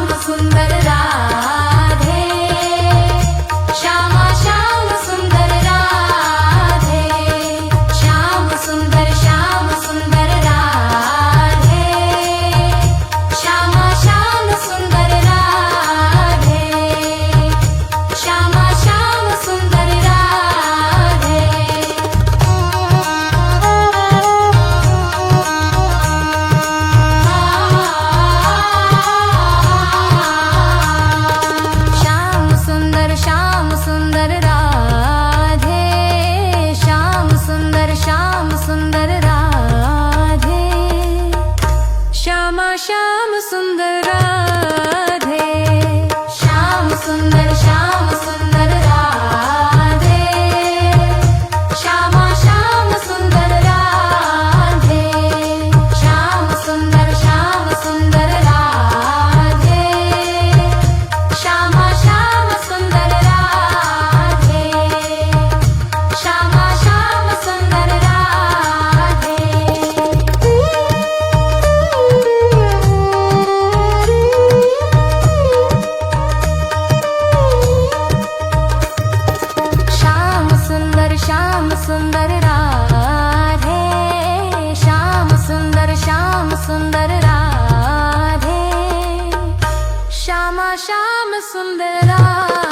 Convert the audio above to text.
श्याम सुंदर राधे, श्यामा श्याम सुंदर राधे, श्याम सुंदर राधे, श्यामा श्याम सुंदर राधे, श्यामा श्याम सुंदर राधे। श्याम सुंदर राधे, श्याम सुंदर राधे, श्यामा श्याम सुंदर राधे, श्याम सुंदर राधे, श्यामा श्याम सुंदर राधे, श्याम सुंदर राधे, श्यामा श्याम सुंदर राधे, श्यामा श्याम सुंदर राधे। श्याम सुंदर राधे, श्याम सुंदर राधे, श्यामा श्याम सुंदर राधे।